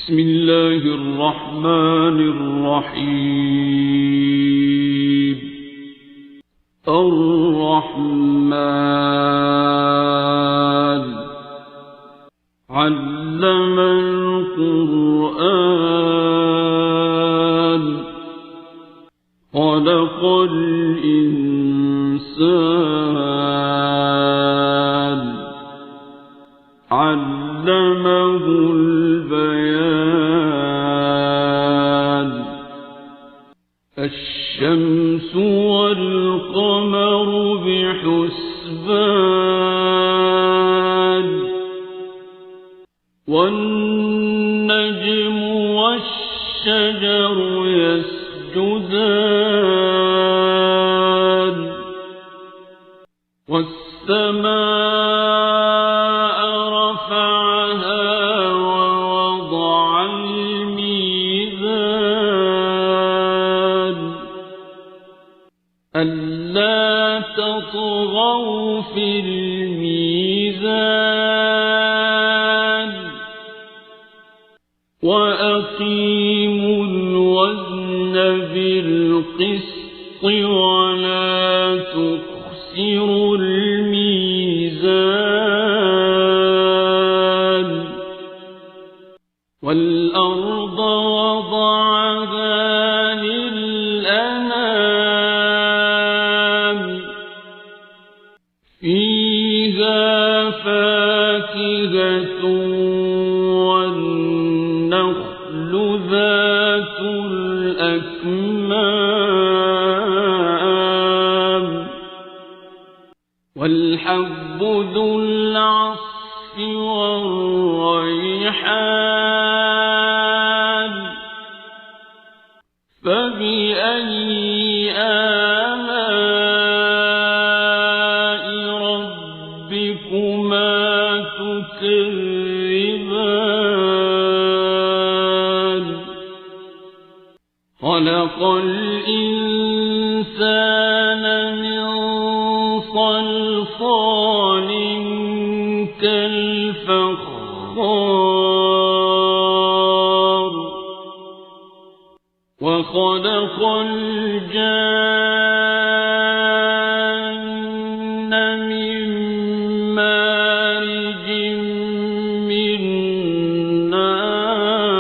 بسم الله الرحمن الرحيم. الرحمن علم القرآن خلق الإنسان علمه البيان. الشمس والقمر بحسبان والنجم والشجر يسجدان والسماء رفعها ووضع الميزان ألا تطغوا في الميزان وأقيموا الوزن بالقسط ولا تخسروا الميزان. والأرض وضعها للأنام فيها فاكهة والنخل ذات الأكمام والحب ذو العصف والريحان. فبأي آلاء ربكما تكذبان. خلق الإنسان من صلصال كالفخار وخلق الجان من مارج من نار.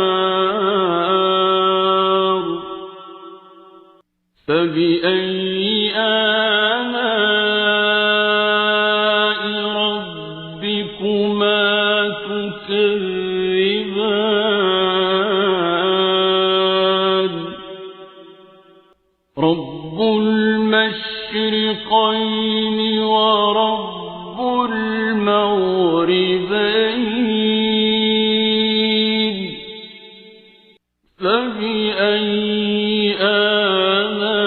فبأي آلاء ربكما تكذبان. رب المشرقين ورب المغربين. فبأي آلاء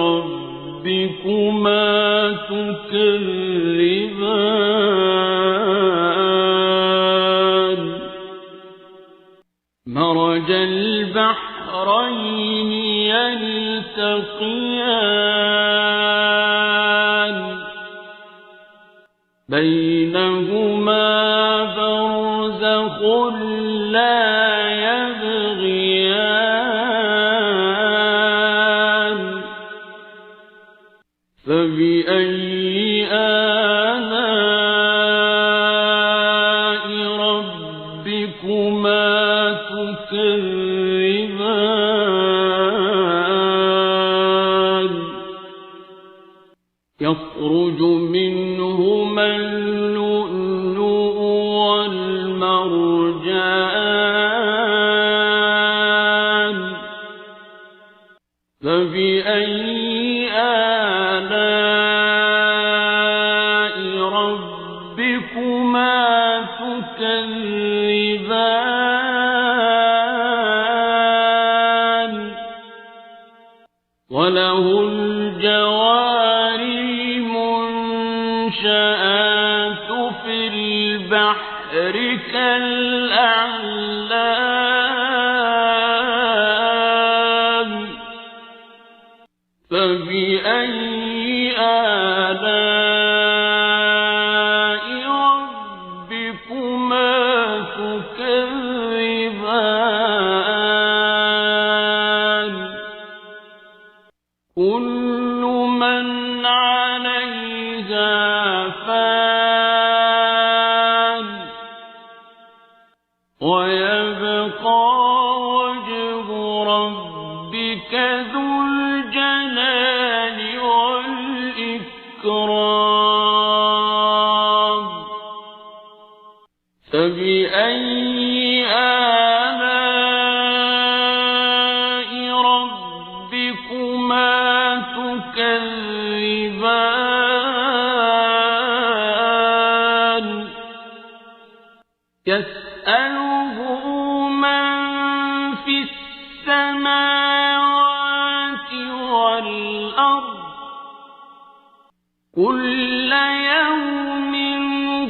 ربكما تكذبان. مرج البحرين يلتقيان بينهما برزخ لا يبغيان. فبأي آلاء ربكما تكذبان. يخرج منهما اللؤلؤ والمرجان. فبأي آلاء ربكما تكذبان. وله الجوار المنشآت في البحر كالأعلام. فبأي آلاء ربكما تكذبان. ويبقى وجه ربك ذو الجلال والإكرام فبأي آلاء ربكما تكذبان يسأله من في السماوات والأرض كل يوم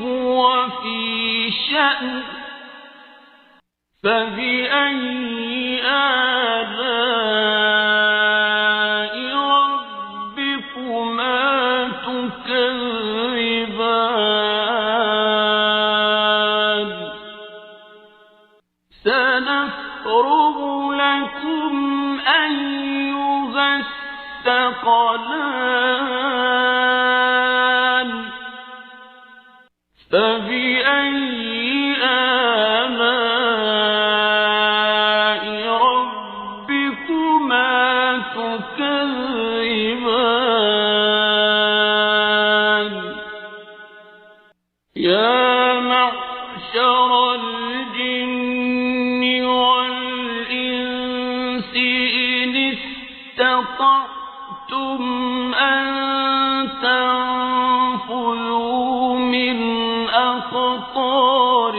هو في شأن فبأي آلاء ربكما تكذبان سنفرغ لكم أيها الثقلان فبأي آلاء ربكما تكذبان يا معشر الجن والإنس إن استطعتم أن تنفذوا من أقطار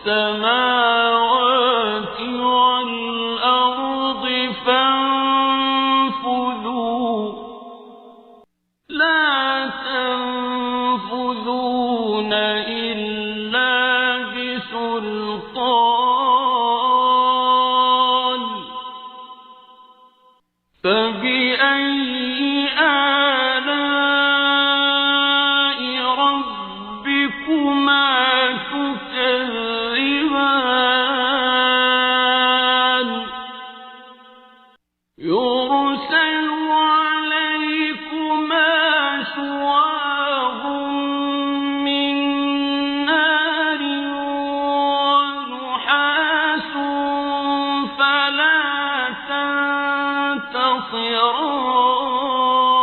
السماوات والأرض فانفذوا لا تنفذون إلا بسلطان فبأي آلاء ربكما تكذبان يرسل عليكما شواظ من نار ونحاس فلا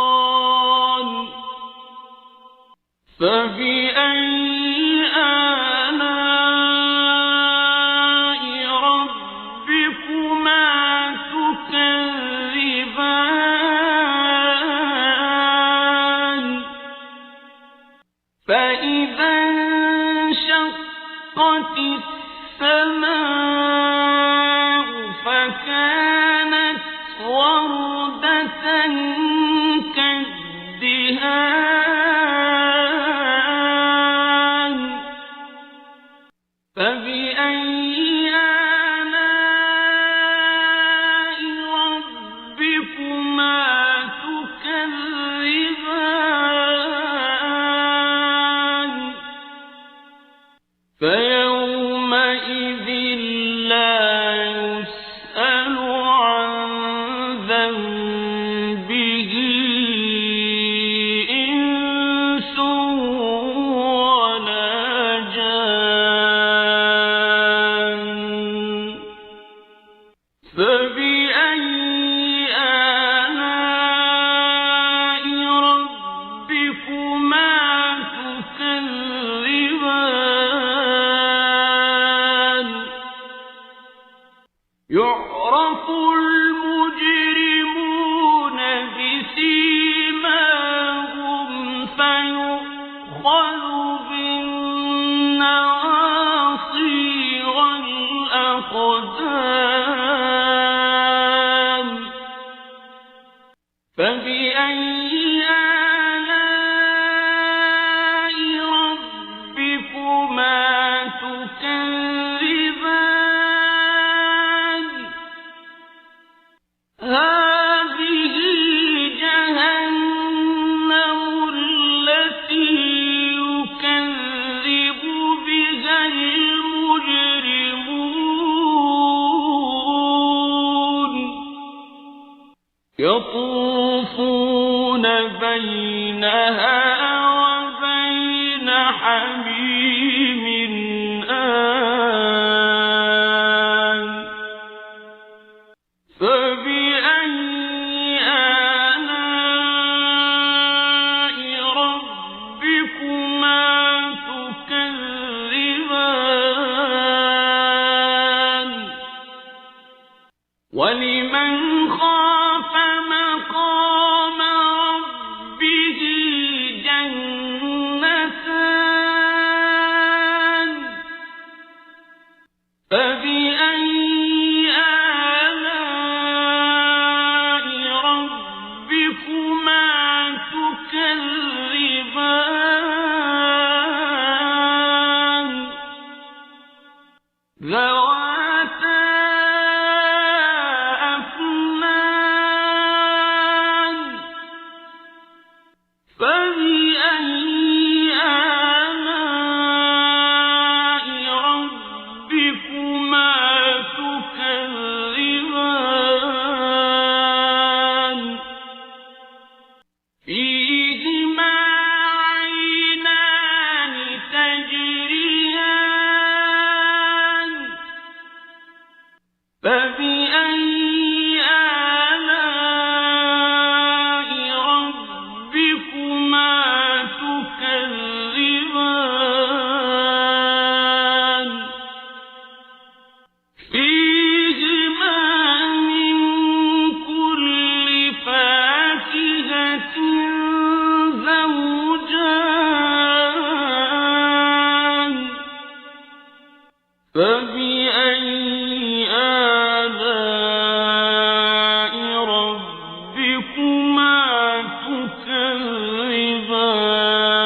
تنتصران فبأي آلاء ربكما تكذبان فإذا انشقت السماء فكانت وردة كالدهان فبأي آلاء ربكما تكذبان فيومئذ لا يسأل عن ذنبه إنس ولا جان فبأي آلاء ربكما تكذبان يعرف المجرمون بسيماهم فيؤخذ بالنواصي والأقدام فبأي آلاء ربكما تكذبان هذه جهنم التي يكذب بها المجرمون يطوفون بينها وبين حميم آن ولمن خاف مقام ربه جنتان فبأي آلاء ربكما تكذبان ذواتا أفنان فبأي آلاء ربكما تكذبان فيهما عينان تجريان فبأي آلاء ربكما تكذبان فيهما من كل فاكهة زوجان فبأي آلاء ربكما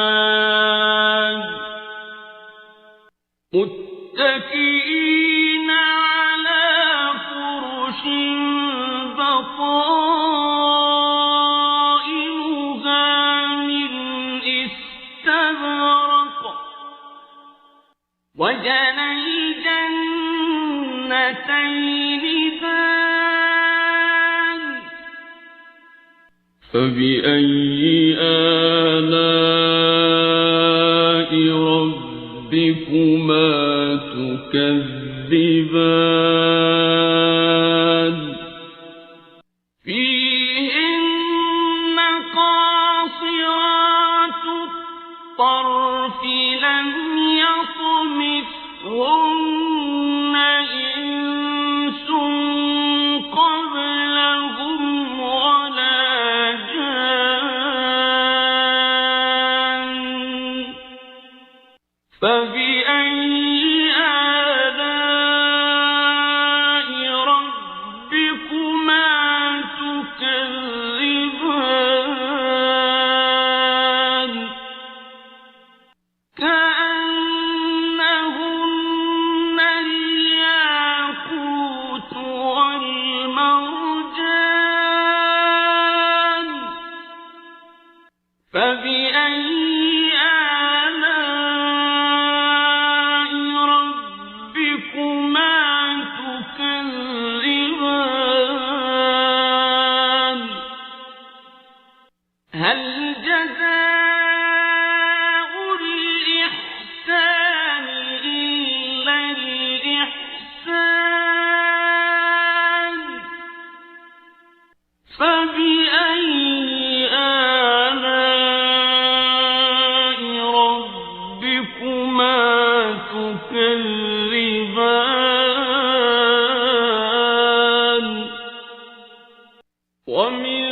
تكذبان متكئين على فرش بطائنها من استبرق وجنى الجنتين دان فبأي آلاء ربكما تكذبان فيهن قاصرات الطرف لم يطمثهن إنس قبلهم ولا جان فبأي آلاء ربكما تكذبان كأنهن الياقوت والمرجان فبأي آلاء ربكما تكذبان هل جزاء الإحسان إلا الإحسان فبأي آلاء ربكما تكذبان ومن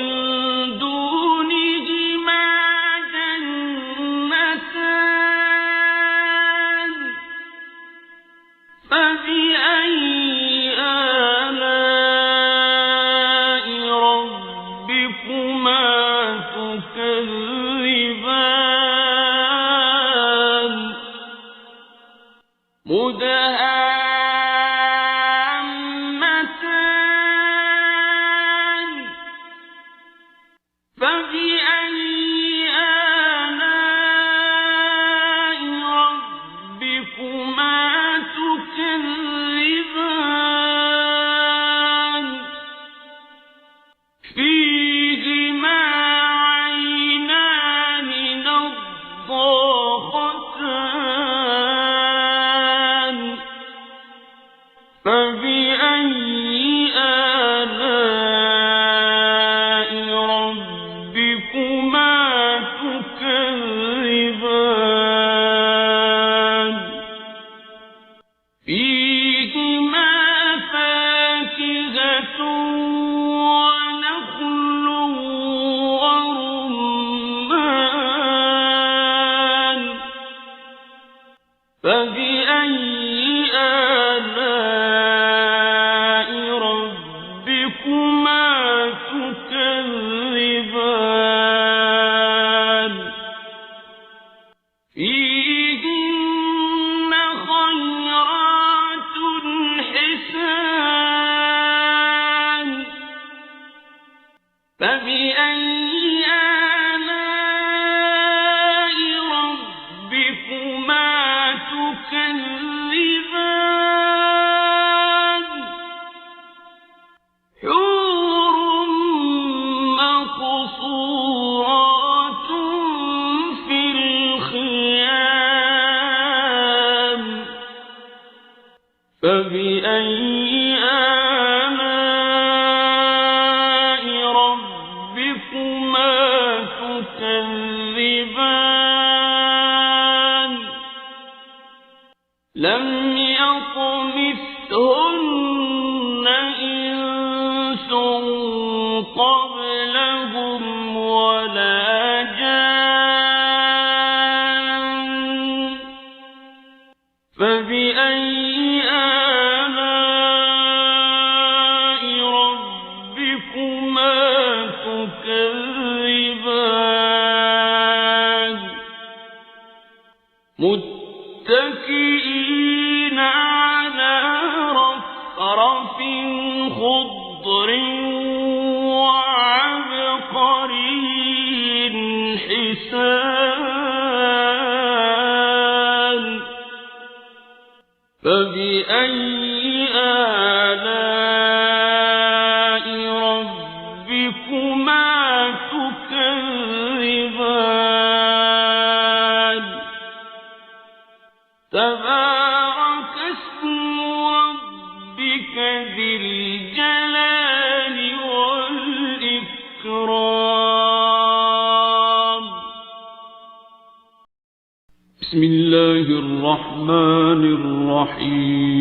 دونهما جنتان فبأي آلاء ربكما تكذبان مدهامتان فبأي آلاء ربكما تكذبان فيهما عينان نضاختان فبأي آلاء ربكما تكذبان فيهما فاكهة فبأي آلاء ربكما تكذبان لم يطمثهن إنس قبلهم ولا جان فبأي آلاء ربكما تكذبان متكئين على رفرف خضر وعبقري حسان فبأي آلاء ربكما تكذبان تبارك اسم ربك ذي الجلال والإكرام بسم الله الرحمن الرحيم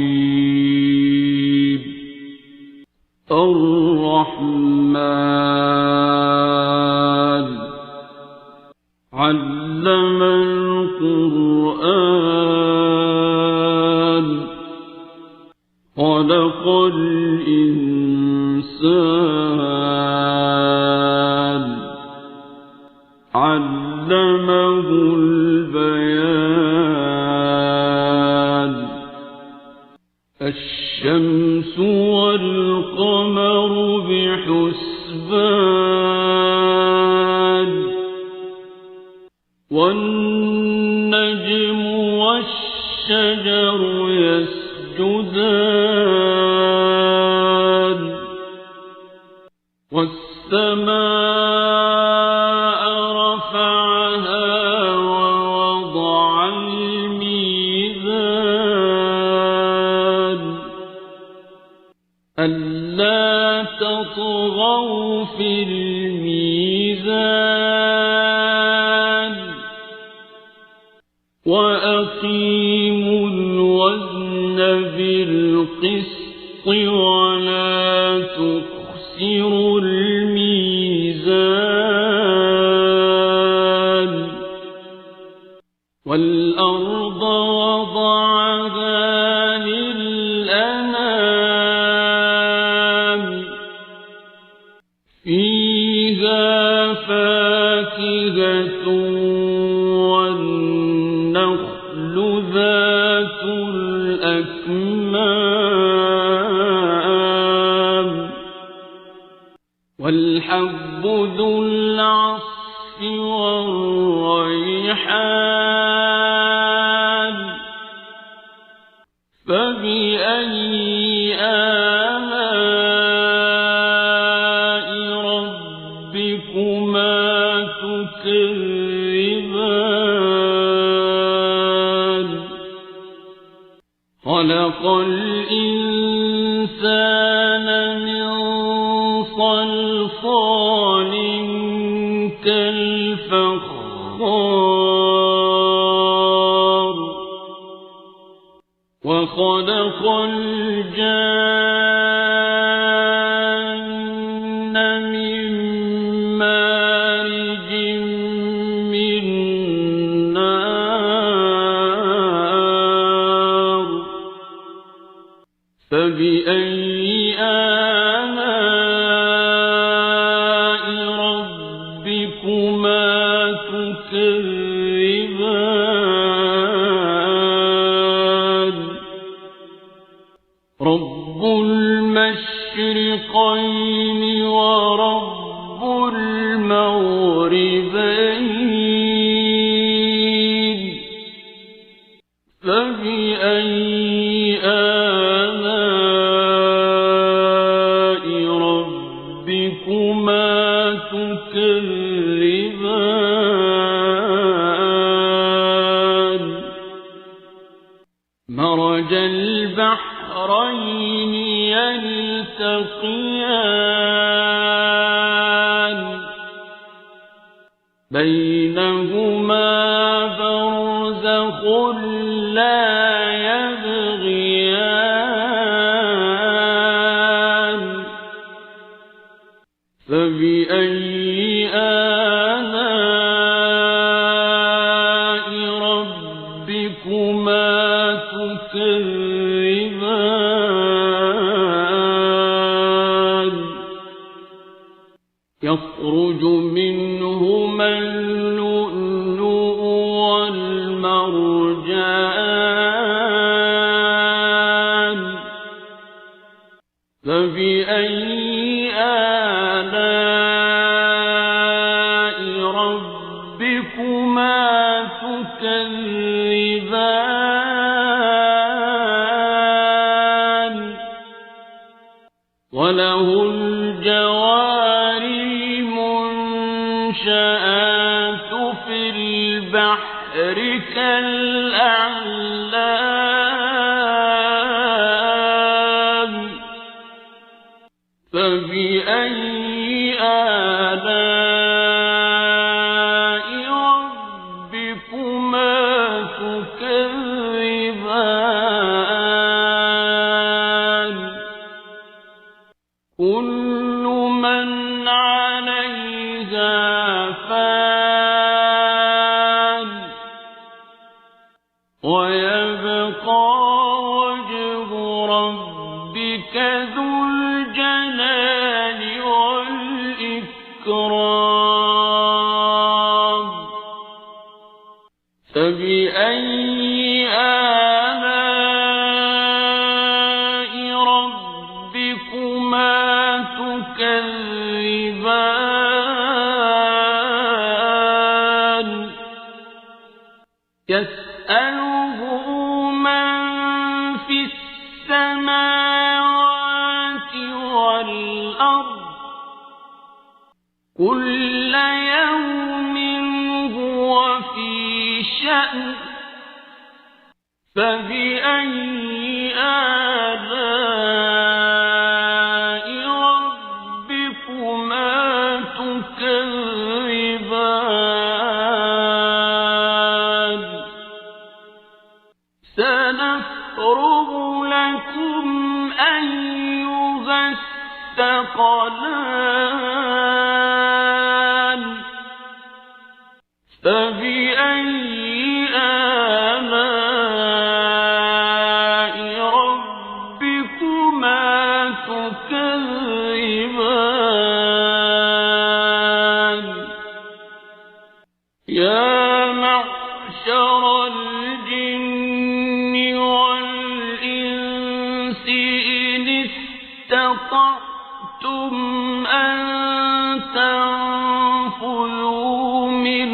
الرحمن علم القرآن خلق الإنسان علمه البيان الشمس والقمر بحسبان والنجم والشجر يسجدان والسماء رفعها ووضع الميزان ألا تطغوا في الميزان وأقيموا الوزن بالقسط ولا تخسروا الميزان والأرض وضعها للأنام فيها فاكهة والنخل ذات الأكمام والحب ذو العصف والريحان فبأي آلاء ربكما تكذبان خلق الإنسان من صلصال كالفخار وخلق الجان من مارج من نار فبأي آلاء ربكما تكذبان رب المشرقين ورب المغربين فبأي آلاء ربكما تكذبان مرج البحرين يلتقيان بينهما برزخ لا يبغيان فبأي آلاء ربكما تكذبان يخرج منهما اللؤلؤ والمرجان فبأي آلاء ربكما تكذبان وله الجوار المنشآت في البحر كالأعلام فبأي آلاء ربكما تكذبان كل من عليها فان ويبقى وجه ربك ذو الجلال والإكرام فبأي آلاء ربكما تكذبان يسأله من في السماوات والأرض كل يوم هو في شأن فبأي آلاء ربكما تكذبان سنفرغ لكم أيها الثقلان فبأي آلاء ربكما تكذبان يا معشر الجن والإنس إن استطعتم أن تنفذوا من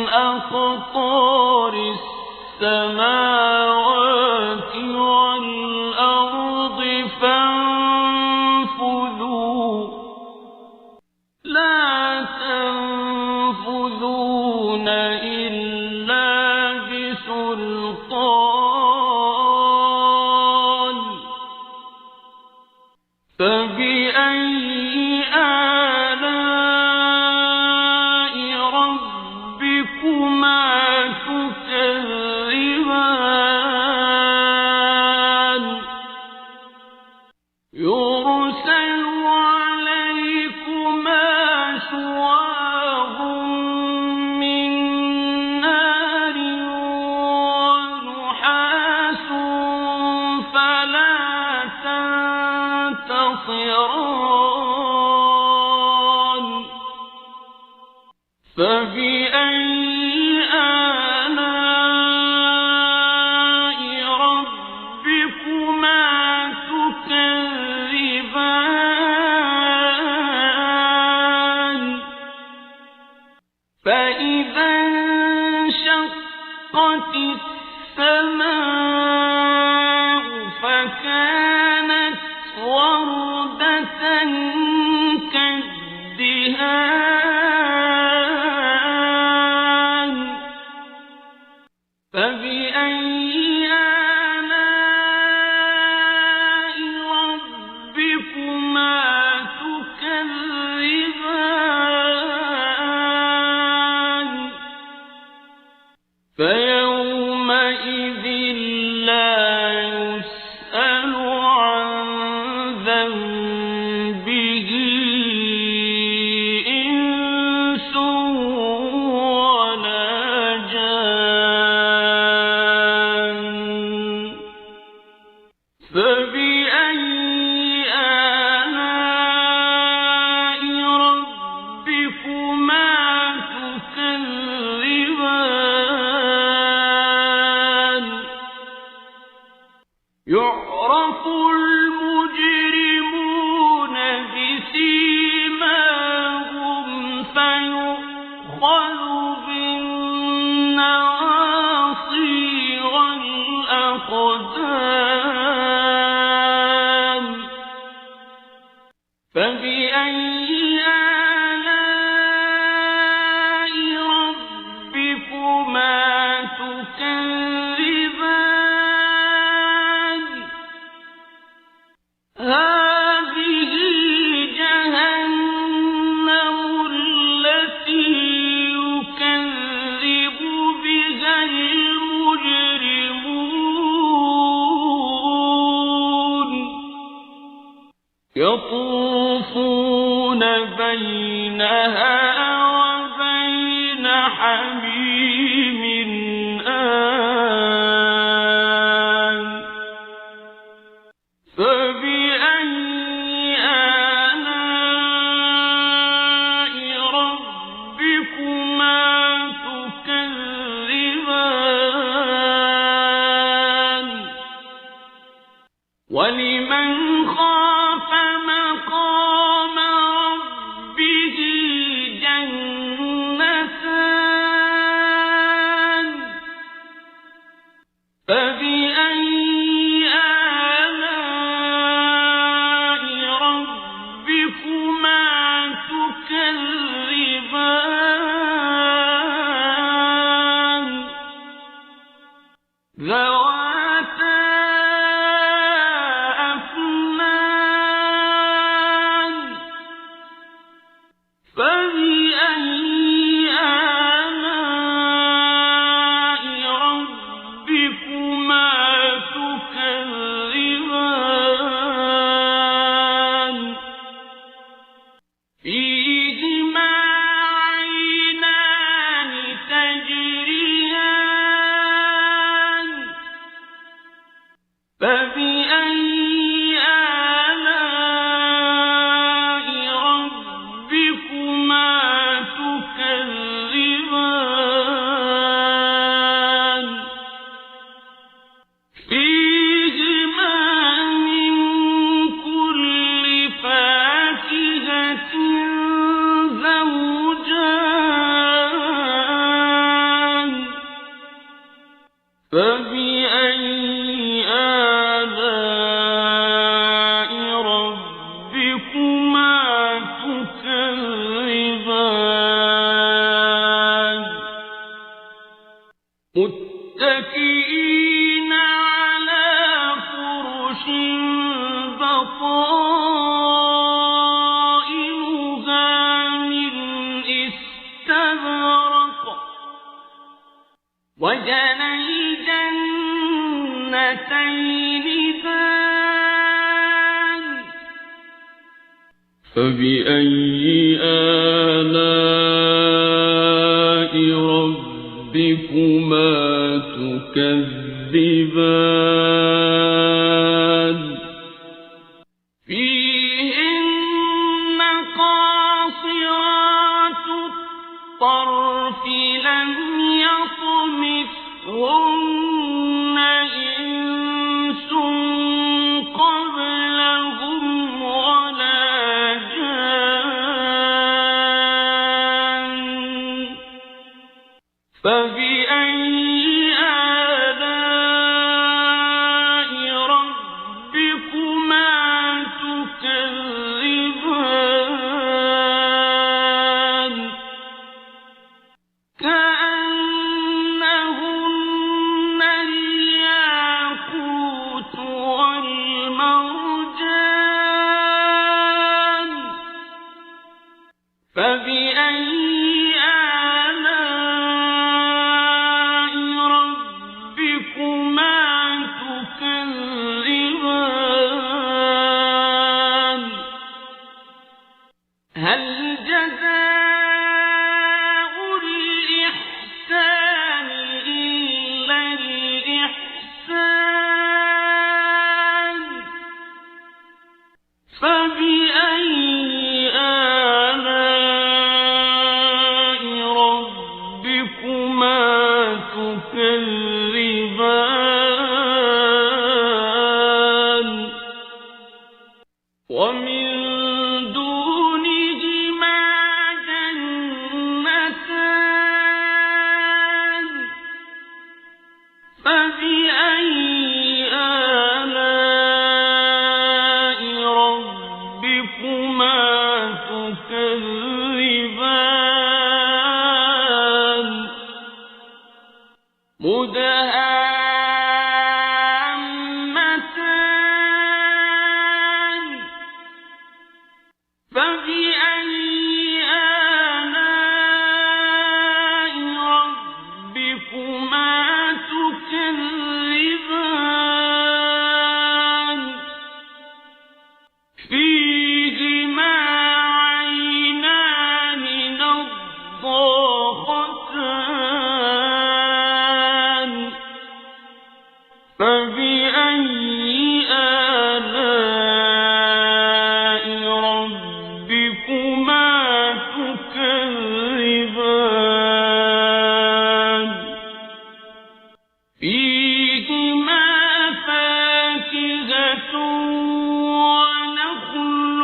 أقطار السماوات والأرض فانفذوا لا تنفذون إلا بسلطان فبأي آلاء ربكما تكذبان يرسل عليكما شواظ من نار ونحاس فلا تنتصران فبأي آلاء ربكما تكذبان فإذا انشقت السماء فكانت وردة كالدهان فبأي آلاء فبأي آلاء ربكما تكذبان يعرف المجرمون بسيماهم فيؤخذ بالنواصي والأقدام فبأي آلاء ربكما تكذبان هذه جهنم التي يكذب بها المجرمون يطوفون بينها وبين حميم آن فبأي آلاء ربكما تكذبان ولمن خاف مقام ربه جنتان فبأي آلاء ربكما تكذبان ذواتا أفنان فبأي آلاء ربكما تكذبان فيهما عينان تجريان فبأي آلاء ربكما تكذبان فيهما من كل فاكهة زوجان فبأي آلاء ربكما تكذبان متكئين على فرش بطائنها من استبرق وجنى الجنتين دان فبأي آلاء ربكما تكذبان فيهن قاصرات الطرف لم يطمثهن إنس قبلهم ولا جان فبأي آلاء ربكما تكذبان كأنهن الياقوت والمرجان فبأي آلاء فبأي آلاء ربكما تكذبان ومن دونهما جنتان فبأي آلاء ربكما تكذبان مدهامتان فبأي آلاء ربكما تكذبان فيهما عينان نضاختان فبأي آلاء ربكما تكذبان فيهما فاكهة ونخل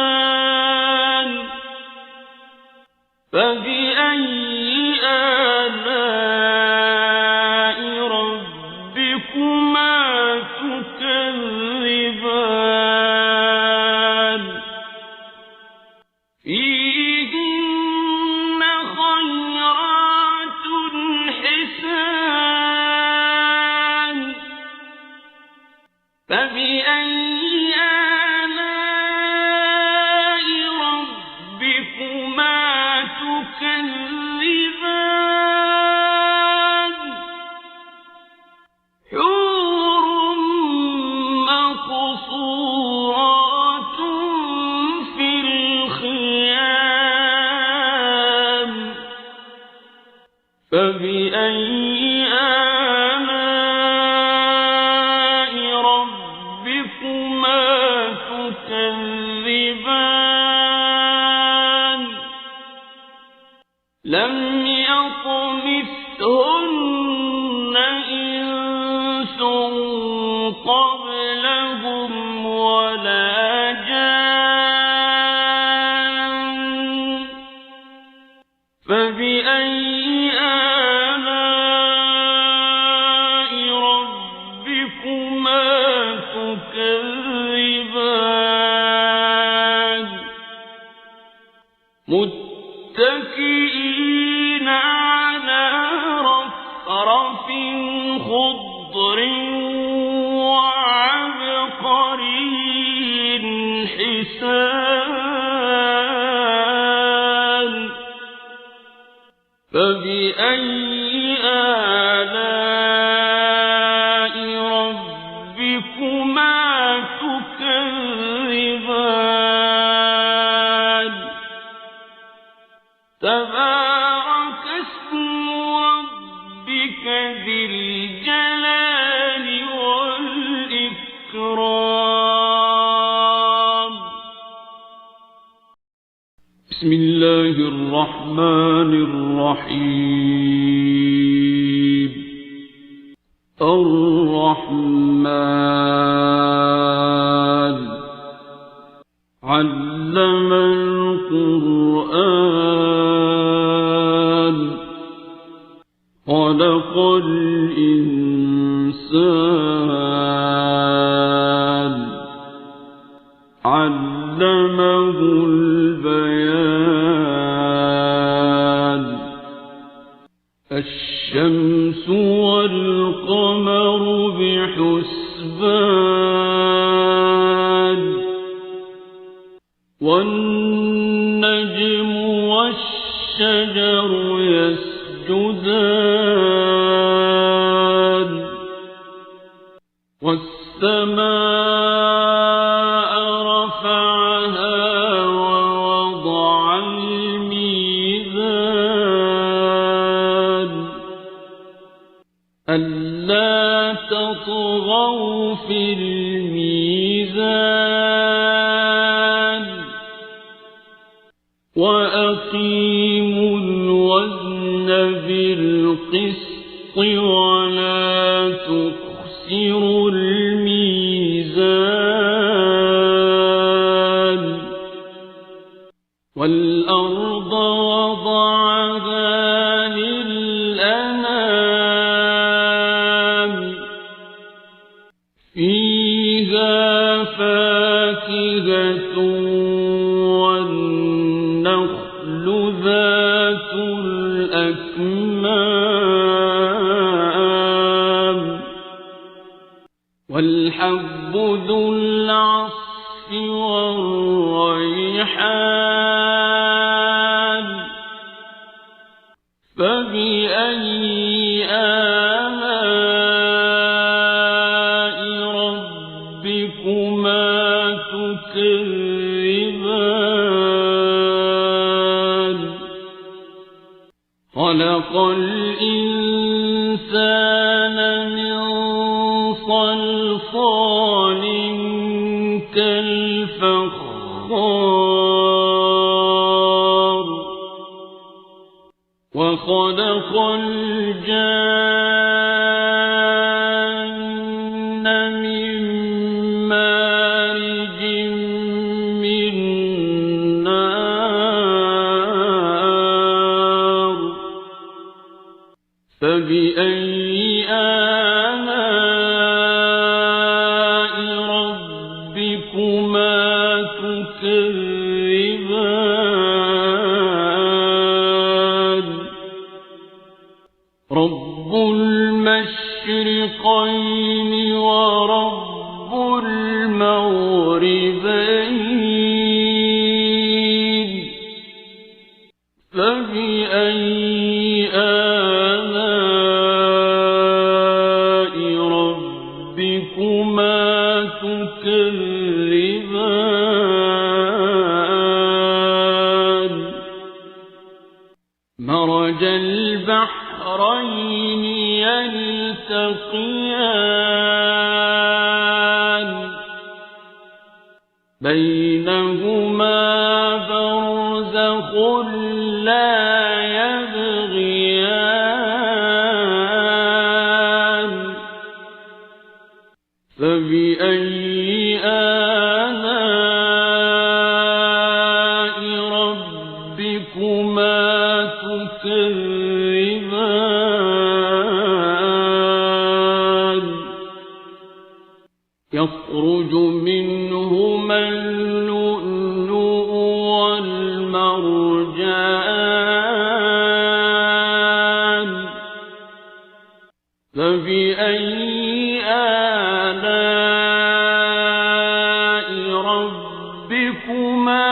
ورمان فبأي آلاء ربكما تكذبان فيهن خيرات حسان فبأي آلاء ربكما تكذبان حور مقصورات في الخيام فبأي آلاء ربكما تكذبان لم يطمثهن إنس قبلهم ولا جان فبأي آلاء ربكما تكذبان متكئين على رفرف خضر وعبقري حسان فبأي آلاء ربكما تكذبان تبارك اسم ربك ذي الجلال والإكرام بسم الله الرحمن الرحيم الرحمن علم القرآن خلق الإنسان علمه البيان الشمس والقمر بحسبان والنجم والشجر يسجدان والسماء رفعها ووضع الميزان ألا تطغوا في الميزان وأقيموا الوزن بالقسط ولا تخسروا الميزان والأرض وضعها للأنام فيها فاكهة والنخل ذات الأكمام والحب ذو العصف والريحان فبأي آلاء ربكما تكذبان خلق الإنسان من صلصال كالفخار وخلق الجان من مارج من نار فبأي آلاء ربكما تكذبان رب المشرقين ورب المغربين فبأي آلاء ربكما تكذبان مرج البحرين يلتقيان بينهما برزخ لا يبغيان فبأي آلاء ربكما تكذبان يخرج منهما اللؤلؤ والمرجان فبأي آلاء ربكما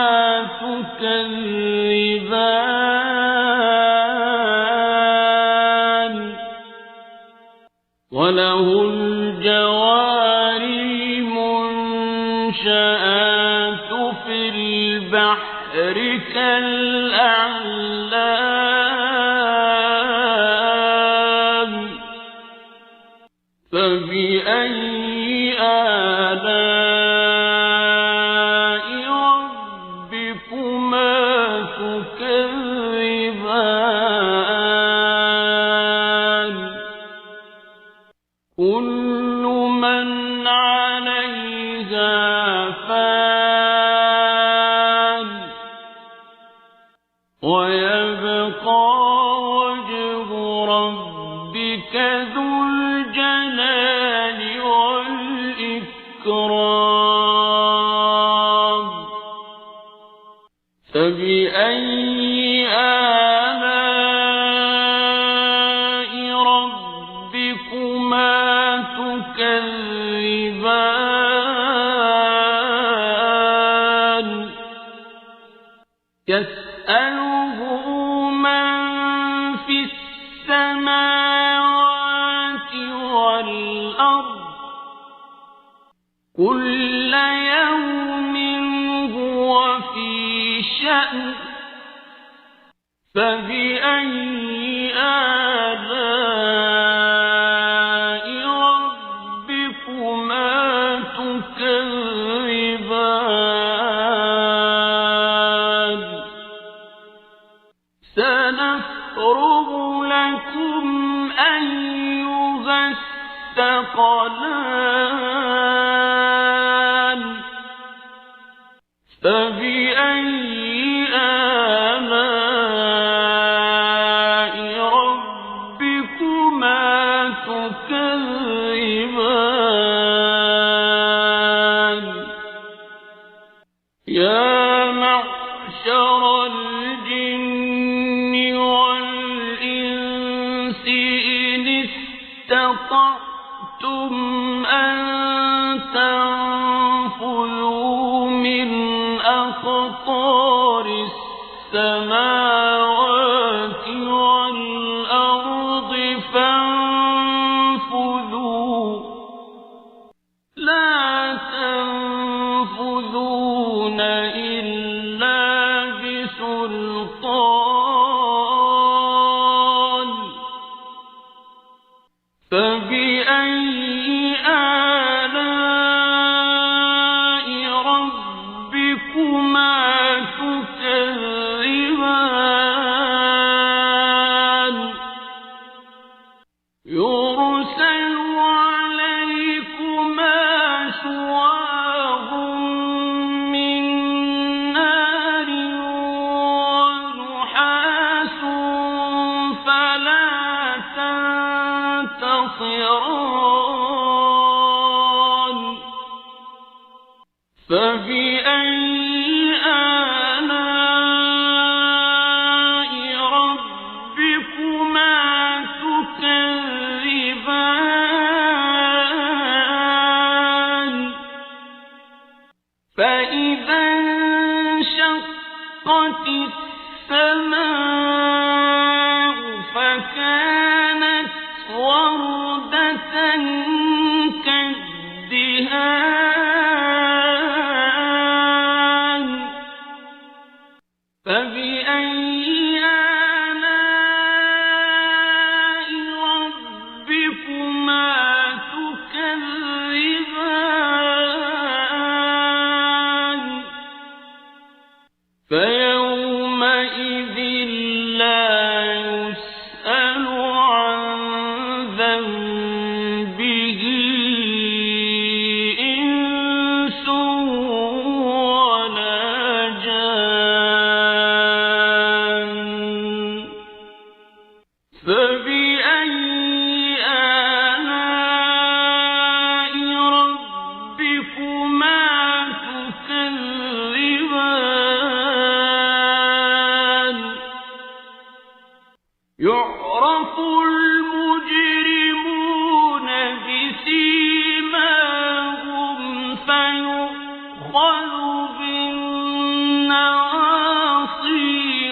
تكذبان وله الجوار المنشآت في البحر كالأعلام فبأي آلاء ربكما تكذبان كل من عليها فان ويبقى وجه ربك ذو الجلال والإكرام فبأي آلاء ربكما تكذبان يسأله من في السماوات والأرض كل يوم هو في شأن فبأي آلاء ربكما ربكما تكذبان سنفرغ لكم أيها الثقلان فبأي آلاء ربكما تكذبان يا معشر الجن والإنس إن استطعتم أن تنفذوا من أقطار السماوات والأرض فانفذوا لا تنفذون إلا بسلطان فبأي آلاء ربكما تكذبان يرسل عليكما شواظ من نار ونحاس فلا تنتصران فبأي آلاء ربكما تكذبان فإذا انشقت السماء فكانت وردة كالدهان فبأي آلاء ربكما تكذبان فيومئذ لا يسأل عن ذنبه إنس ولا جان فبأي آلاء ربكما تكذبان يعرف المجرمون بسيماهم فيؤخذ بالنواصي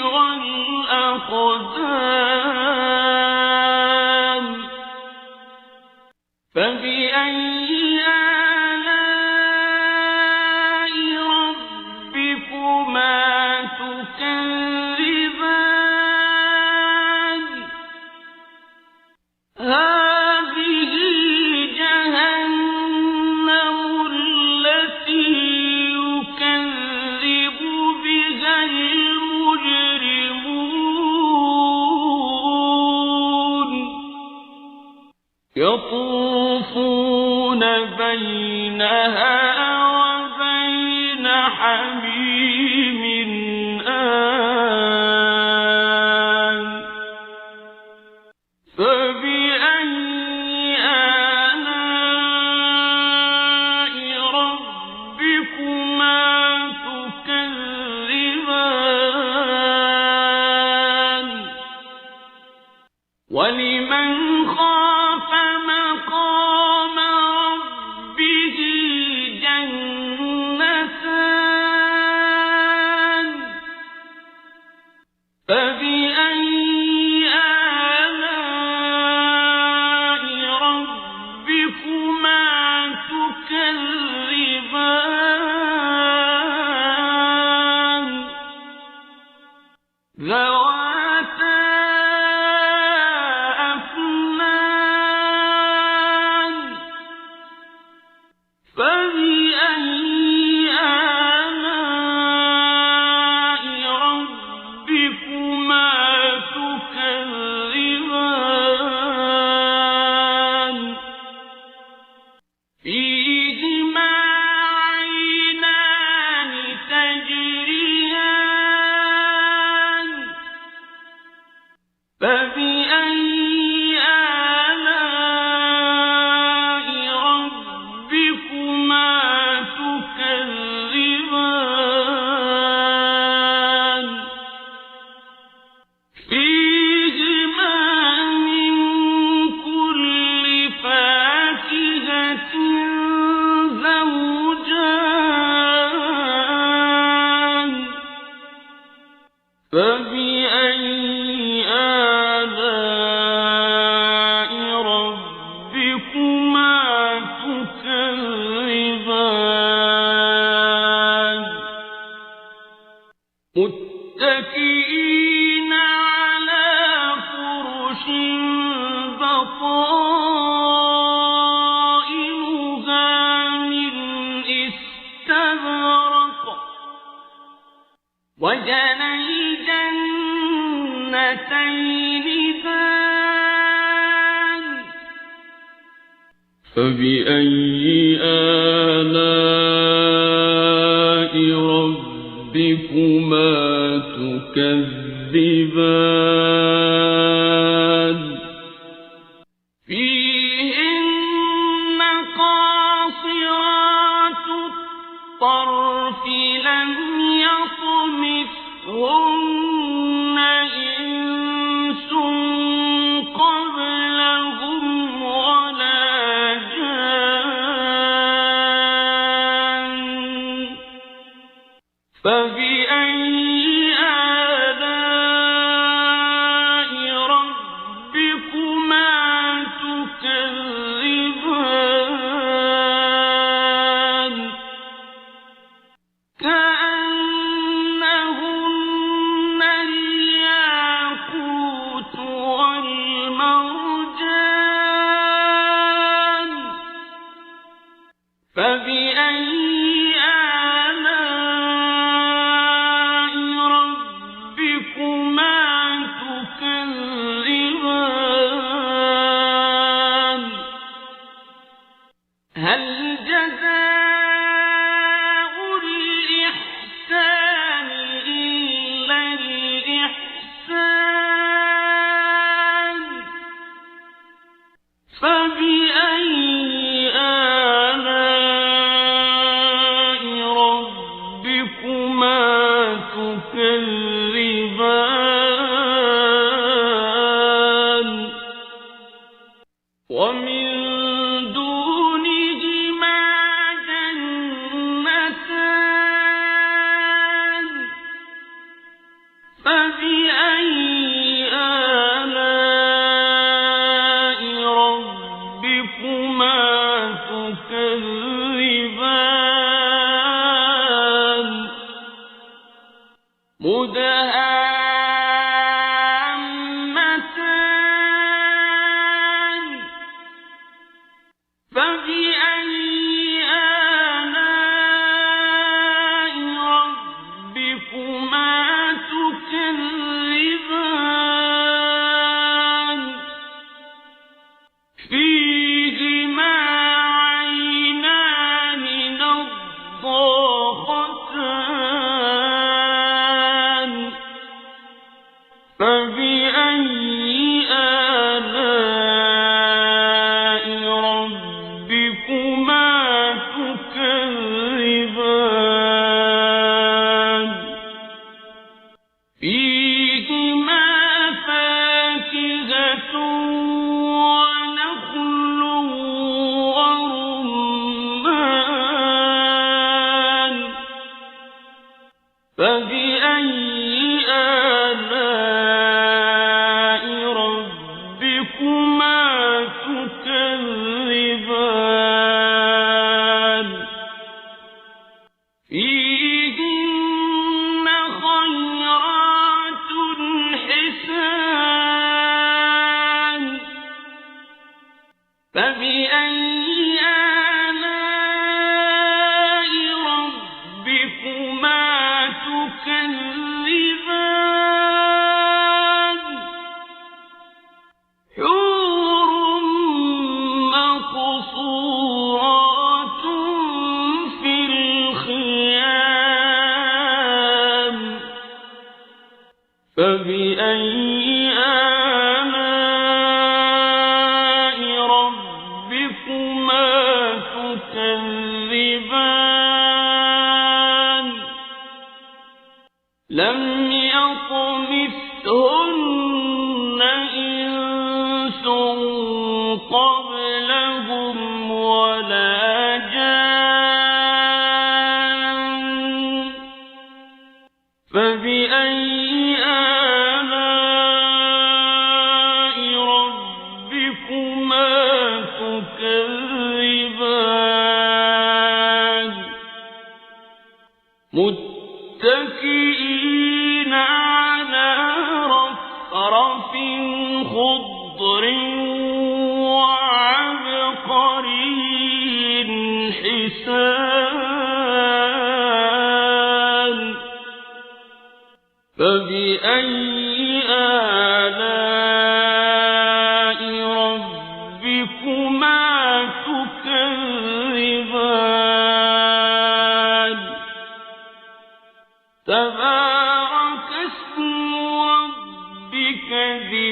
والأقدام فبأي آلاء ربكما تكذبان هذه جهنم التي يكذب بها المجرمون يطوفون بينها وبين حميم آن فبأي آلاء ربكما تكذبان ولمن خاف مقام ربه جنتان فبأي آلاء ربكما تكذبان ذواتا أفنان متكئين على فرش بطائنها من استبرق وجنى الجنتين دان فبأي آلاء ربكما تكذبان فيهن قاصرات الطرف لم يطمثهن إنس قبلهم ولا جان فبأي آلاء ربكما تكذبان كأنهن الياقوت والمرجان فبأي آلاء ربكما تكذبان هل جزاء الإحسان إلا الإحسان فبأي آلاء ربكما تكذبان ومن دونهما جنتان فبأي آلاء ربكما تكذبان مدهامتان فبأي آلاء ربكما تكذبان فيهما عينان نضاختان فبأي آلاء ربكما تكذبان فيهما فاكهة ونخل ورمان فبأي آلاء ربكما تكذبان فيهن خيرات حسان فبأي آلاء ربكما تكذبان حور مقصورات في الخيام فبأي آلاء ربكما تكذبان لم يطمثهن إنس قبلهم ولا جان فبأي آلاء ربكما تكذبان متكئين على رفرف خضر وعبقري حسان فبأي آلاء ربكما تكذبان تبارك اسم ربك ذي